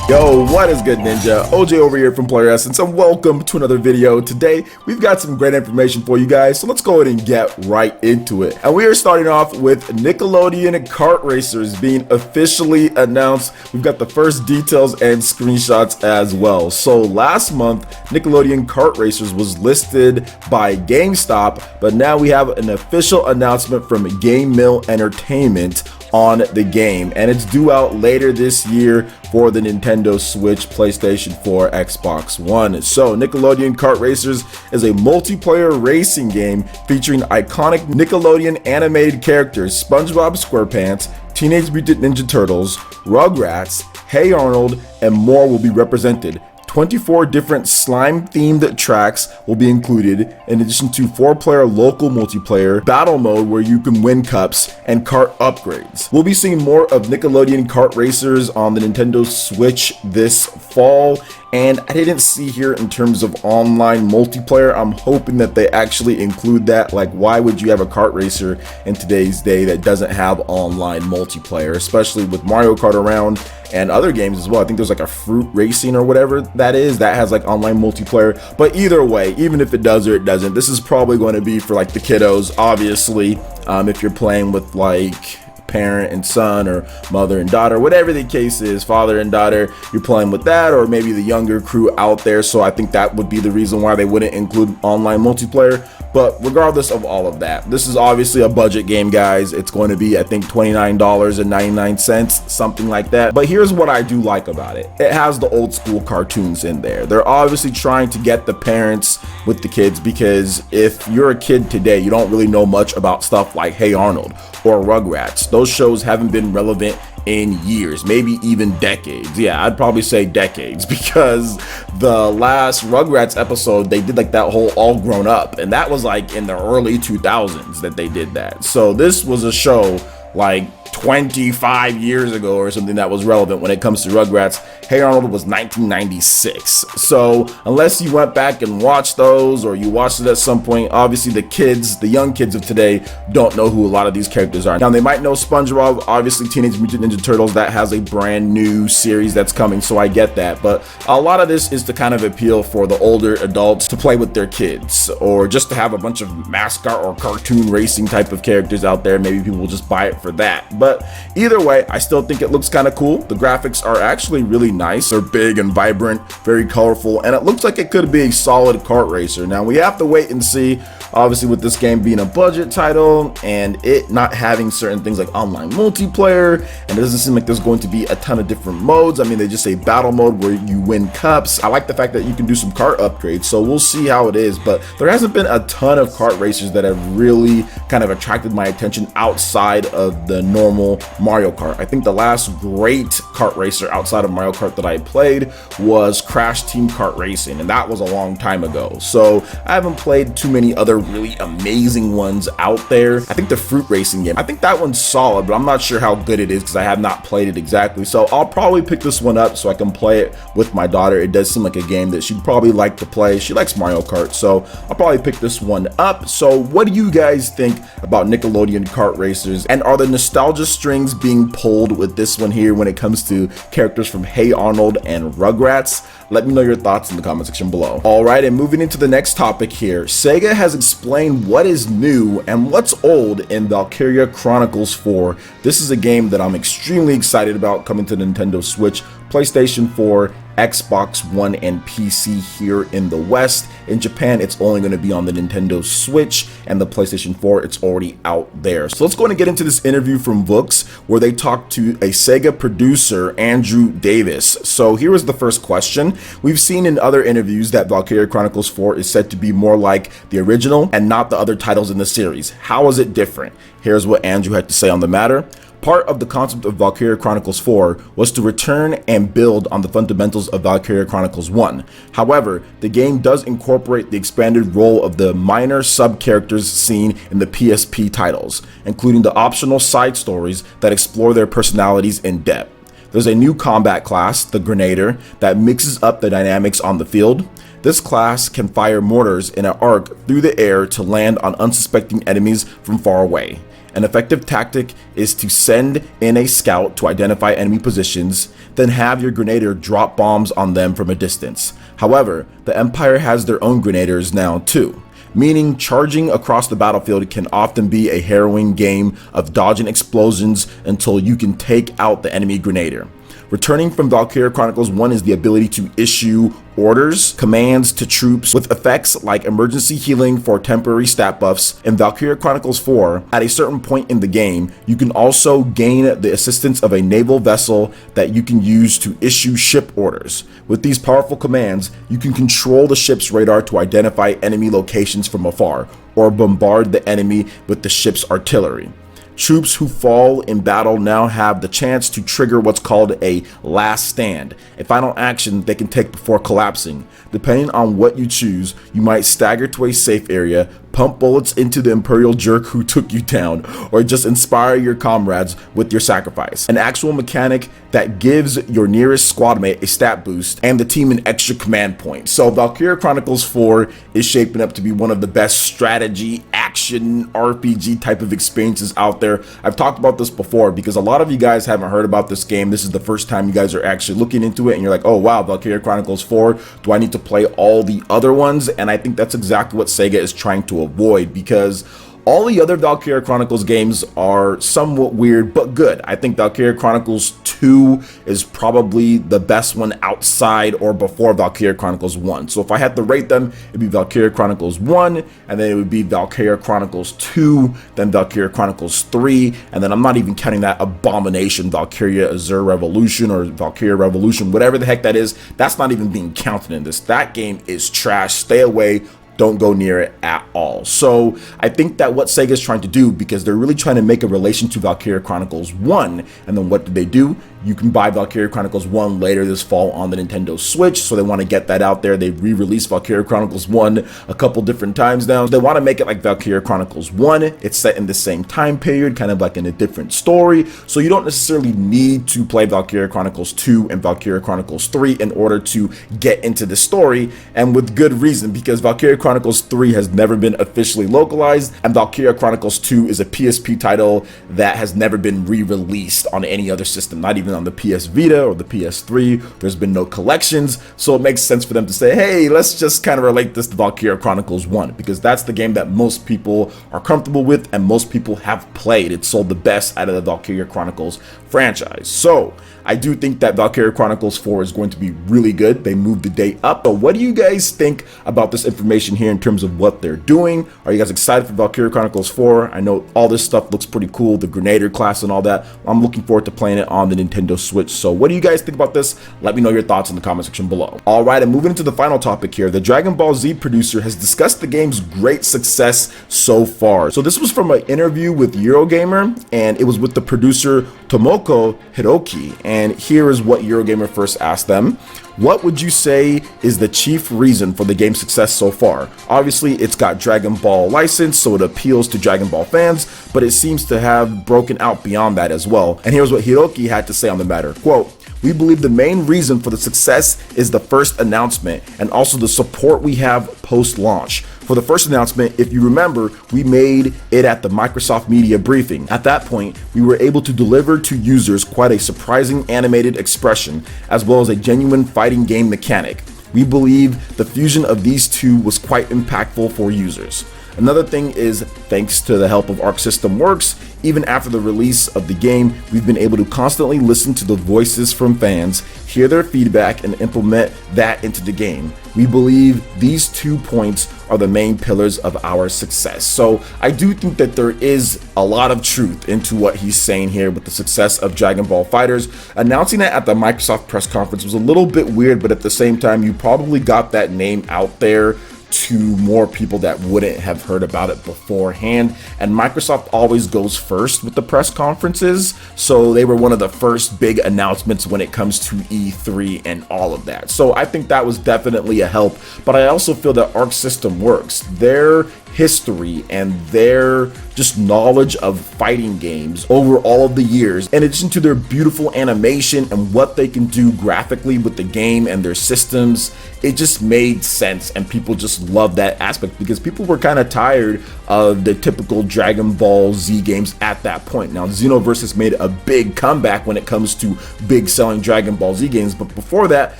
Yo, what is good, Ninja? OJ over here from Player Essence, and welcome to another video. Today, we've got some great information for you guys, so let's go ahead and get right into it. And we are starting off with Nickelodeon Kart Racers being officially announced. We've got the first details and screenshots as well. So last month, Nickelodeon Kart Racers was listed by GameStop, but now we have an official announcement from Game Mill Entertainment on the game, and it's due out later this year for the Nintendo Switch, PlayStation 4, Xbox One. So Nickelodeon Kart Racers is a multiplayer racing game featuring iconic Nickelodeon animated characters SpongeBob SquarePants, Teenage Mutant Ninja Turtles, Rugrats, Hey Arnold, and more will be represented. 24 different slime-themed tracks will be included, in addition to 4-player local multiplayer, battle mode where you can win cups, and kart upgrades. We'll be seeing more of Nickelodeon Kart Racers on the Nintendo Switch this fall, and I didn't see here in terms of online multiplayer. I'm hoping that they actually include that. Like, why would you have a kart racer in today's day that doesn't have online multiplayer, especially with Mario Kart around and other games as well. I think there's like a fruit racing or whatever that is that has like online multiplayer. But either way, even if it does or it doesn't, this is probably going to be for like the kiddos, obviously. If you're playing with like parent and son, or mother and daughter, whatever the case is, father and daughter, you're playing with that, or maybe the younger crew out there. So I think that would be the reason why they wouldn't include online multiplayer. But regardless of all of that, this is obviously a budget game, guys. It's going to be, I think, $29.99, something like that. But here's what I do like about it. It has the old school cartoons in there. They're obviously trying to get the parents with the kids, because if you're a kid today, you don't really know much about stuff like Hey Arnold or Rugrats. Those shows haven't been relevant in years, maybe even decades. Yeah, I'd probably say decades, because the last Rugrats episode, they did like that whole all grown up, and that was like in the early 2000s that they did that. So this was a show like 25 years ago or something that was relevant when it comes to Rugrats. Hey Arnold was 1996. So unless you went back and watched those, or you watched it at some point, obviously the young kids of today don't know who a lot of these characters are. Now they might know SpongeBob, obviously Teenage Mutant Ninja Turtles, that has a brand new series that's coming, so I get that. But a lot of this is to kind of appeal for the older adults to play with their kids, or just to have a bunch of mascot or cartoon racing type of characters out there. Maybe people will just buy it for that. But either way, I still think it looks kind of cool. The graphics are actually really nice. They're big and vibrant, very colorful, and it looks like it could be a solid kart racer. Now we have to wait and see, obviously, with this game being a budget title and it not having certain things like online multiplayer, and it doesn't seem like there's going to be a ton of different modes. I mean, they just say battle mode where you win cups. I like the fact that you can do some kart upgrades, so we'll see how it is. But there hasn't been a ton of kart racers that have really kind of attracted my attention outside of the normal Mario Kart. I think the last great kart racer outside of Mario Kart that I played was Crash Team Kart Racing, and that was a long time ago. So I haven't played too many other really amazing ones out there. I think the fruit racing game, I think that one's solid, but I'm not sure how good it is because I have not played it exactly. So I'll probably pick this one up so I can play it with my daughter. It does seem like a game that she'd probably like to play. She likes Mario Kart, so I'll probably pick this one up. So what do you guys think about Nickelodeon Kart Racers, and are the nostalgia strings being pulled with this one here when it comes to characters from Hey Arnold and Rugrats? Let me know your thoughts in the comment section below. Alright, and moving into the next topic here, SEGA has explained what is new and what's old in Valkyria Chronicles 4. This is a game that I'm extremely excited about coming to Nintendo Switch, PlayStation 4, Xbox One, and PC here in the West. In Japan, it's only going to be on the Nintendo Switch, and the PlayStation 4, it's already out there. So let's go ahead and get into this interview from Vooks, where they talked to a SEGA producer, Andrew Davis. So here is the first question. We've seen in other interviews that Valkyria Chronicles 4 is said to be more like the original and not the other titles in the series. How is it different? Here's what Andrew had to say on the matter. Part of the concept of Valkyria Chronicles 4 was to return and build on the fundamentals of Valkyria Chronicles 1. However, the game does incorporate the expanded role of the minor sub-characters seen in the PSP titles, including the optional side stories that explore their personalities in depth. There's a new combat class, the Grenadier, that mixes up the dynamics on the field. This class can fire mortars in an arc through the air to land on unsuspecting enemies from far away. An effective tactic is to send in a scout to identify enemy positions, then have your grenadier drop bombs on them from a distance. However, the Empire has their own grenadiers now too, meaning charging across the battlefield can often be a harrowing game of dodging explosions until you can take out the enemy grenadier. Returning from Valkyria Chronicles 1 is the ability to issue orders, commands to troops with effects like emergency healing for temporary stat buffs. In Valkyria Chronicles 4, at a certain point in the game, you can also gain the assistance of a naval vessel that you can use to issue ship orders. With these powerful commands, you can control the ship's radar to identify enemy locations from afar, or bombard the enemy with the ship's artillery. Troops who fall in battle now have the chance to trigger what's called a last stand, a final action they can take before collapsing. Depending on what you choose, you might stagger to a safe area, pump bullets into the Imperial jerk who took you down, or just inspire your comrades with your sacrifice. An actual mechanic that gives your nearest squad mate a stat boost and the team an extra command point. So Valkyria Chronicles 4 is shaping up to be one of the best strategy action RPG type of experiences out there. I've talked about this before because a lot of you guys haven't heard about this game. This is the first time you guys are actually looking into it and you're like, oh wow, Valkyria Chronicles 4, do I need to play all the other ones? And I think that's exactly what SEGA is trying to avoid, because all the other Valkyria Chronicles games are somewhat weird but good. I think Valkyria Chronicles 2 is probably the best one outside or before Valkyria Chronicles 1. So if I had to rate them, it'd be Valkyria Chronicles 1, and then it would be Valkyria Chronicles 2, then Valkyria Chronicles 3, and then I'm not even counting that abomination Valkyria Azure Revolution or Valkyria Revolution, whatever the heck that is. That's not even being counted in this. That game is trash. Stay away. Don't go near it at all. So I think that what SEGA is trying to do, because they're really trying to make a relation to Valkyria Chronicles 1, and then what did they do? You can buy Valkyria Chronicles 1 later this fall on the Nintendo Switch, so they want to get that out there. They re-released Valkyria Chronicles 1 a couple different times now. They want to make it like Valkyria Chronicles 1. It's set in the same time period, kind of like in a different story, so you don't necessarily need to play Valkyria Chronicles 2 and Valkyria Chronicles 3 in order to get into the story, and with good reason, because Valkyria Chronicles 3 has never been officially localized, and Valkyria Chronicles 2 is a PSP title that has never been re-released on any other system, not even on the PS Vita or the PS3. There's been no collections, so it makes sense for them to say, hey, let's just kind of relate this to Valkyria Chronicles 1, because that's the game that most people are comfortable with and most people have played. It sold the best out of the Valkyria Chronicles franchise. So I do think that Valkyria Chronicles 4 is going to be really good. They moved the date up. But what do you guys think about this information here in terms of what they're doing? Are you guys excited for Valkyria Chronicles 4? I know all this stuff looks pretty cool, the Grenadier class and all that. I'm looking forward to playing it on the Nintendo Switch. So what do you guys think about this? Let me know your thoughts in the comment section below. All right, and moving into the final topic here, the Dragon Ball Z producer has discussed the game's great success so far. So this was from an interview with Eurogamer, and it was with the producer Tomoko Hiroki. And here is what Eurogamer first asked them. What would you say is the chief reason for the game's success so far? Obviously, it's got Dragon Ball license, so it appeals to Dragon Ball fans, but it seems to have broken out beyond that as well. And here's what Hiroki had to say on the matter. Quote, "We believe the main reason for the success is the first announcement and also the support we have post-launch. For the first announcement, if you remember, we made it at the Microsoft Media Briefing. At that point, we were able to deliver to users quite a surprising animated expression, as well as a genuine fighting game mechanic. We believe the fusion of these two was quite impactful for users. Another thing is, thanks to the help of Arc System Works, even after the release of the game, we've been able to constantly listen to the voices from fans, hear their feedback, and implement that into the game. We believe these 2 points are the main pillars of our success." So I do think that there is a lot of truth into what he's saying here with the success of Dragon Ball FighterZ. Announcing it at the Microsoft press conference was a little bit weird, but at the same time, you probably got that name out there to more people that wouldn't have heard about it beforehand. And Microsoft always goes first with the press conferences, so they were one of the first big announcements when it comes to E3 and all of that. So I think that was definitely a help, but I also feel that Arc System Works, their history and their just knowledge of fighting games over all of the years, in addition to their beautiful animation and what they can do graphically with the game and their systems, it just made sense, and people just love that aspect because people were kind of tired the typical Dragon Ball Z games at that point. Now, Xenoverse has made a big comeback when it comes to big selling Dragon Ball Z games, but before that,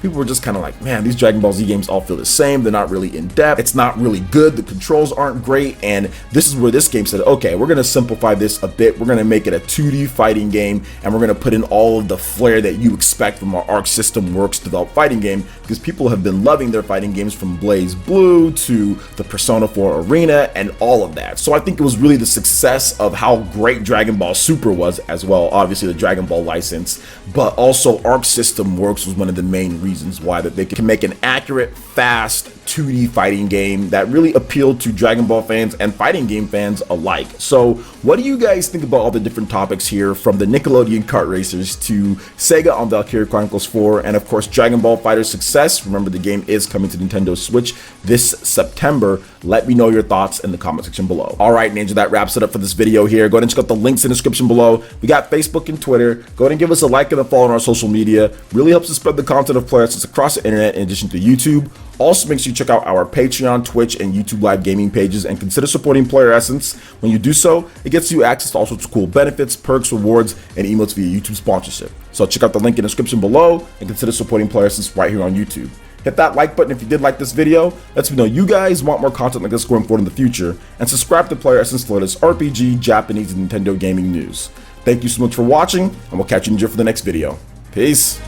people were just kind of like, man, these Dragon Ball Z games all feel the same. They're not really in depth. It's not really good. The controls aren't great. And this is where this game said, okay, we're going to simplify this a bit. We're going to make it a 2D fighting game, and we're going to put in all of the flair that you expect from our Arc System Works developed fighting game, because people have been loving their fighting games from Blaze Blue to the Persona 4 Arena and all of that. So I think it was really the success of how great Dragon Ball Super was as well, obviously the Dragon Ball license, but also Arc System Works was one of the main reasons why that they can make an accurate, fast 2D fighting game that really appealed to Dragon Ball fans and fighting game fans alike. So what do you guys think about all the different topics here, from the Nickelodeon Kart Racers to SEGA on Valkyria Chronicles 4, and of course Dragon Ball FighterZ success? Remember, the game is coming to Nintendo Switch this September. Let me know your thoughts in the comment section below. Alright Ninja, that wraps it up for this video here. Go ahead and check out the links in the description below. We got Facebook and Twitter. Go ahead and give us a like and a follow on our social media. Really helps us spread the content of Player Essence across the internet in addition to YouTube. Also, make sure you check out our Patreon, Twitch, and YouTube live gaming pages, and consider supporting Player Essence. When you do so, it gets you access to all sorts of cool benefits, perks, rewards, and emotes via YouTube sponsorship. So check out the link in the description below and consider supporting Player Essence right here on YouTube. Hit that like button if you did like this video. Lets me know you guys want more content like this going forward in the future, and subscribe to Player Essence for latest RPG, Japanese, and Nintendo gaming news. Thank you so much for watching, and we'll catch you in for the next video. Peace.